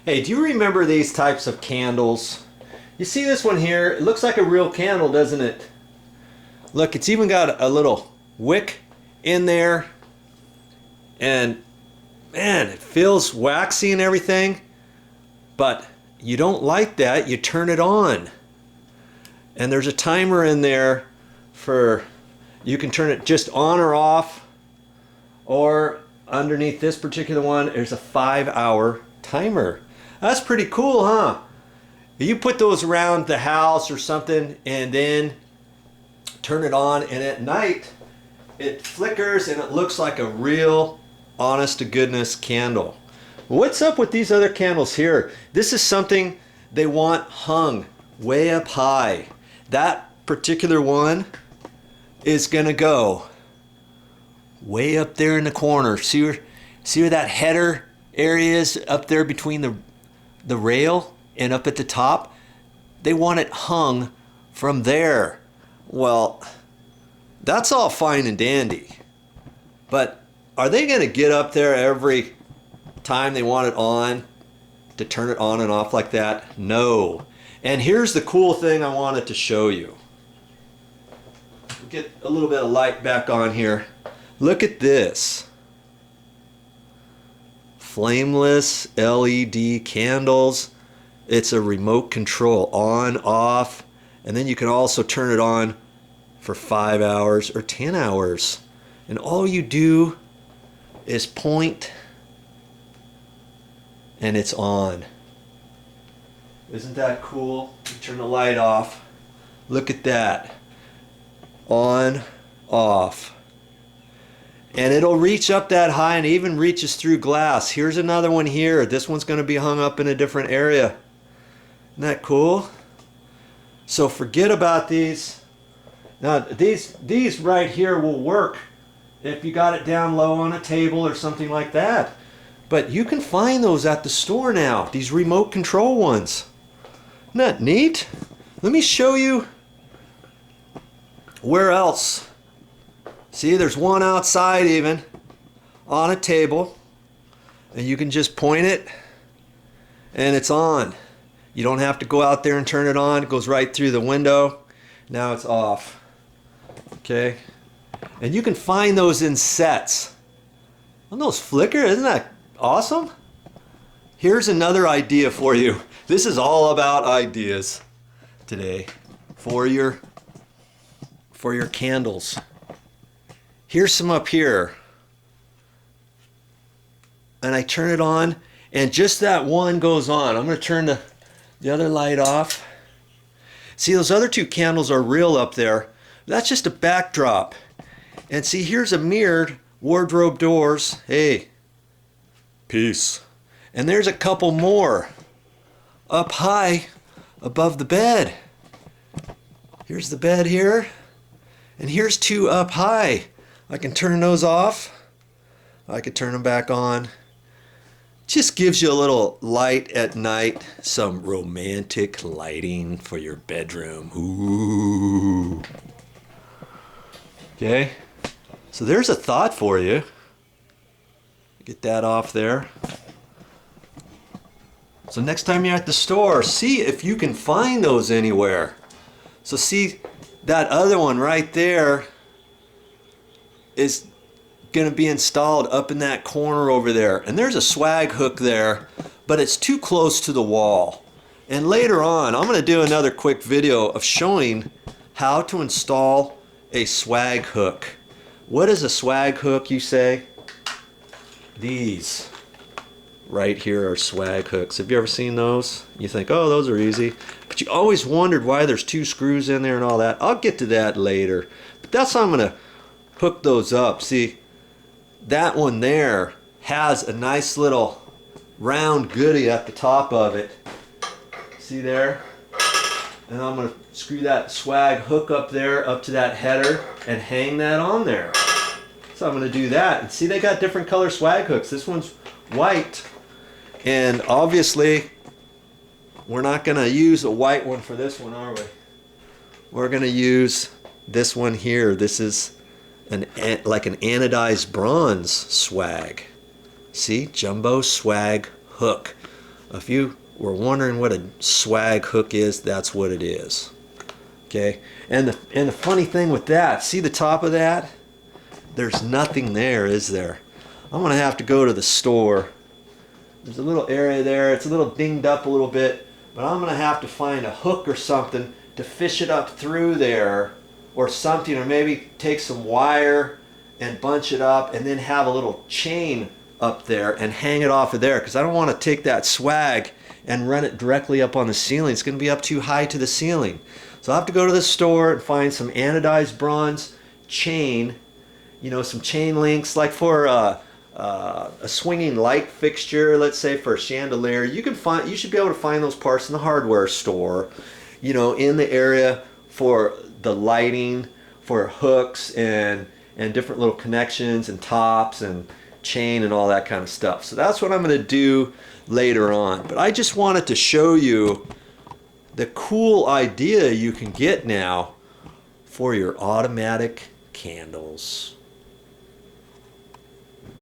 Hey, do you remember these types of candles? You see this one here? It looks like a real candle, doesn't it? Look, it's even got a little wick in there. And man, it feels waxy and everything. But you don't like that, you turn it on. And there's a timer in there for, you can turn it just on or off. Or underneath this particular one, there's a 5-hour timer. That's pretty cool, huh? You put those around the house or something and then turn it on, and at night it flickers and it looks like a real honest to goodness candle. What's up with these other candles here? This is something they want hung way up high. That particular one is gonna go way up there in the corner. See where that header area is up there between the rail and up at the top? They want it hung from there. Well, that's all fine and dandy. But are they going to get up there every time they want it on to turn it on and off like that? No. And here's the cool thing I wanted to show you. Get a little bit of light back on here. Look at this. Flameless LED candles. It's a remote control, on, off, and then you can also turn it on for 5 hours or 10 hours. And all you do is point and it's on. Isn't that cool? You turn the light off. Look at that. On, off. And it'll reach up that high and even reaches through glass. Here's another one here. This one's going to be hung up in a different area. Isn't that cool? So forget about these. Now these right here will work if you got it down low on a table or something like that. But you can find those at the store now. These remote control ones. Isn't that neat? Let me show you where else. See, there's one outside even on a table, and you can just point it and it's on. You don't have to go out there and turn it on. It goes right through the window. Now it's off. Okay? And you can find those in sets. And those flicker, isn't that awesome? Here's another idea for you. This is all about ideas today for your candles. Here's some up here. And I turn it on and just that one goes on. I'm going to turn the other light off. See, those other two candles are real up there. That's just a backdrop. And see, here's a mirrored wardrobe doors. Hey, peace. And there's a couple more up high above the bed. Here's the bed here. And here's two up high. I can turn those off. I could turn them back on. Just gives you a little light at night. Some romantic lighting for your bedroom. Ooh. Okay. So there's a thought for you. Get that off there. So next time you're at the store, see if you can find those anywhere. So see, that other one right there is going to be installed up in that corner over there. And there's a swag hook there, but it's too close to the wall. And later on, I'm going to do another quick video of showing how to install a swag hook. What is a swag hook, you say? These right here are swag hooks. Have you ever seen those? You think, oh, those are easy. But you always wondered why there's two screws in there and all that. I'll get to that later. But that's how I'm going to hook those up. See, that one there has a nice little round goodie at the top of it. See there? And I'm going to screw that swag hook up there, up to that header, and hang that on there. So I'm going to do that. And see, they got different color swag hooks. This one's white. And obviously, we're not going to use a white one for this one, are we? We're going to use this one here. This is like an anodized bronze swag. See? Jumbo swag hook. If you were wondering what a swag hook is, that's what it is. Okay, and the funny thing with that, see the top of that? There's nothing there, is there? I'm gonna have to go to the store. There's a little area there. It's a little dinged up a little bit, but I'm gonna have to find a hook or something to fish it up through there, or something, or maybe take some wire and bunch it up, and then have a little chain up there and hang it off of there, because I don't want to take that swag and run it directly up on the ceiling. It's going to be up too high to the ceiling. So I'll have to go to the store and find some anodized bronze chain, you know, some chain links, like for a swinging light fixture, let's say for a chandelier. You should be able to find those parts in the hardware store, you know, in the area for the lighting, for hooks and different little connections and tops and chain and all that kind of stuff. So that's what I'm going to do later on. But I just wanted to show you the cool idea you can get now for your automatic candles.